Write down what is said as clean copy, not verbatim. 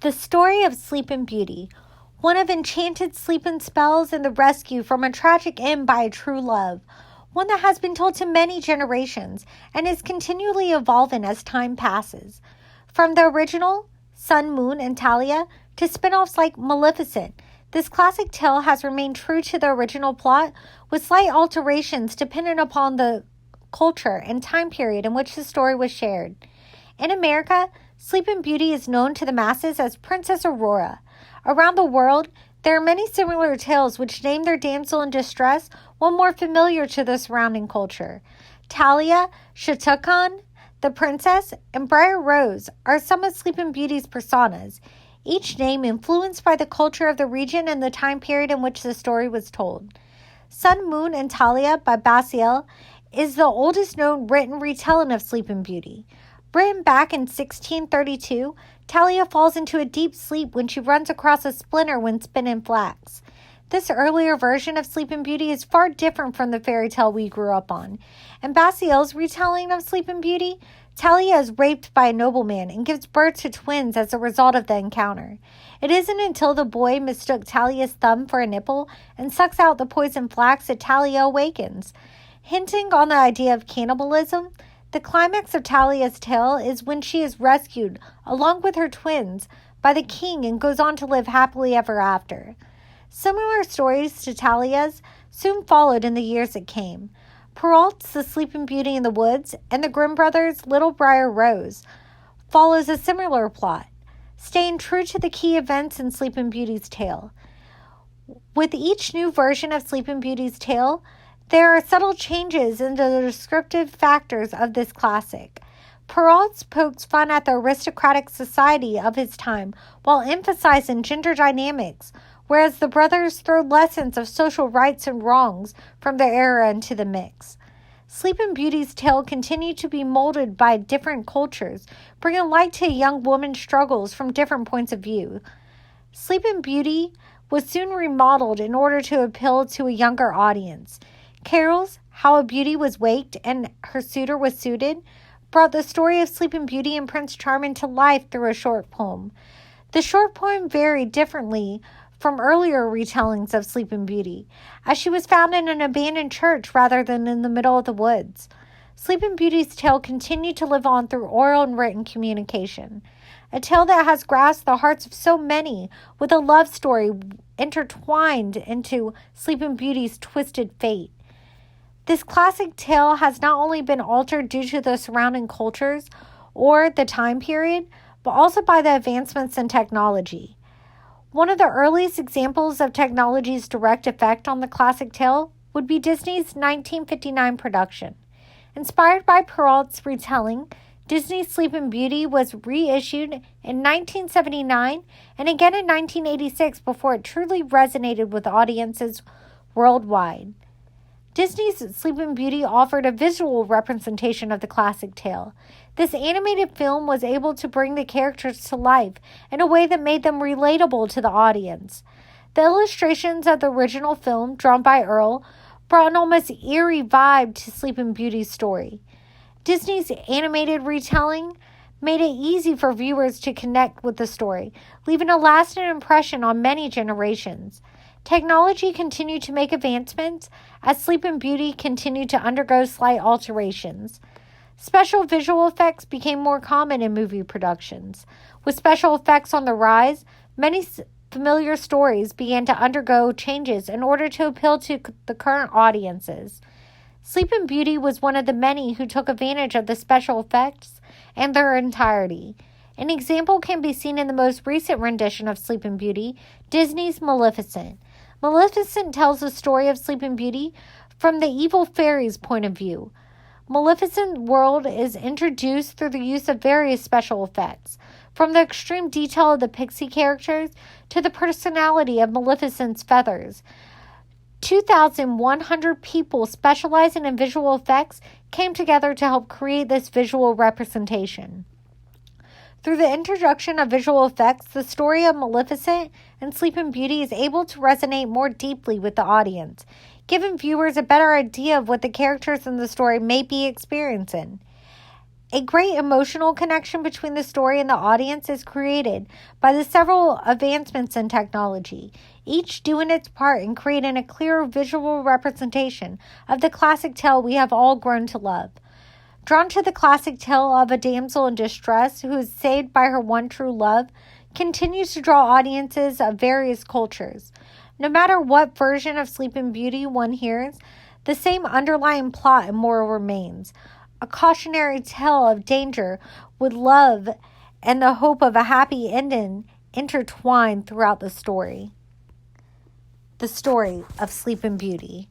The story of Sleeping Beauty, one of enchanted sleeping spells and the rescue from a tragic end by a true love, one that has been told to many generations and is continually evolving as time passes. From the original, Sun, Moon, and Talia, to spin-offs like Maleficent, this classic tale has remained true to the original plot with slight alterations depending upon the culture and time period in which the story was shared. In America, Sleeping Beauty is known to the masses as Princess Aurora. Around the world, there are many similar tales which name their damsel in distress, one more familiar to the surrounding culture. Talia, Sittukhan, the princess, and BRIAR-ROSE are some of Sleeping Beauty's personas, each name influenced by the culture of the region and the time period in which the story was told. Sun, Moon, and Talia by Basiel is the oldest known written retelling of Sleeping Beauty. Written back in 1632, Talia falls into a deep sleep when she runs across a splinter when spinning flax. This earlier version of Sleeping Beauty is far different from the fairy tale we grew up on. In Basiel's retelling of Sleeping Beauty, Talia is raped by a nobleman and gives birth to twins as a result of the encounter. It isn't until the boy mistook Talia's thumb for a nipple and sucks out the poison flax that Talia awakens. Hinting on the idea of cannibalism, the climax of Talia's tale is when she is rescued, along with her twins, by the king and goes on to live happily ever after. Similar stories to Talia's soon followed in the years that came. PERRAULT's The Sleeping Beauty in the Woods and the Grimm brothers' Little BRIAR-ROSE follows a similar plot, staying true to the key events in Sleeping Beauty's tale. With each new version of Sleeping Beauty's tale, there are subtle changes in the descriptive factors of this classic. PERRAULT pokes fun at the aristocratic society of his time while emphasizing gender dynamics, whereas the brothers throw lessons of social rights and wrongs from their era into the mix. Sleeping Beauty's tale continued to be molded by different cultures, bringing light to a young woman's struggles from different points of view. Sleeping Beauty was soon remodeled in order to appeal to a younger audience. Carol's How a Beauty Was Waked and Her Suitor Was Suited brought the story of Sleeping Beauty and Prince Charming to life through a short poem. The short poem varied differently from earlier retellings of Sleeping Beauty, as she was found in an abandoned church rather than in the middle of the woods. Sleeping Beauty's tale continued to live on through oral and written communication, a tale that has grasped the hearts of so many with a love story intertwined into Sleeping Beauty's twisted fate. This classic tale has not only been altered due to the surrounding cultures or the time period, but also by the advancements in technology. One of the earliest examples of technology's direct effect on the classic tale would be Disney's 1959 production. Inspired by PERRAULT's retelling, Disney's Sleeping Beauty was reissued in 1979 and again in 1986 before it truly resonated with audiences worldwide. Disney's Sleeping Beauty offered a visual representation of the classic tale. This animated film was able to bring the characters to life in a way that made them relatable to the audience. The illustrations of the original film, drawn by Earl, brought an almost eerie vibe to Sleeping Beauty's story. Disney's animated retelling made it easy for viewers to connect with the story, leaving a lasting impression on many generations. Technology continued to make advancements as Sleeping Beauty continued to undergo slight alterations. Special visual effects became more common in movie productions. With special effects on the rise, many familiar stories began to undergo changes in order to appeal to the current audiences. Sleeping Beauty was one of the many who took advantage of the special effects in their entirety. An example can be seen in the most recent rendition of Sleeping Beauty, Disney's Maleficent. Maleficent tells the story of Sleeping Beauty from the evil fairy's point of view. Maleficent's world is introduced through the use of various special effects, from the extreme detail of the pixie characters to the personality of Maleficent's feathers. 2,100 people specializing in visual effects came together to help create this visual representation. Through the introduction of visual effects, the story of Maleficent and Sleeping Beauty is able to resonate more deeply with the audience, giving viewers a better idea of what the characters in the story may be experiencing. A great emotional connection between the story and the audience is created by the several advancements in technology, each doing its part in creating a clear visual representation of the classic tale we have all grown to love. Drawn to the classic tale of a damsel in distress who is saved by her one true love, continues to draw audiences of various cultures. No matter what version of Sleeping Beauty one hears, the same underlying plot and moral remains. A cautionary tale of danger with love and the hope of a happy ending intertwined throughout the story. The story of Sleeping Beauty.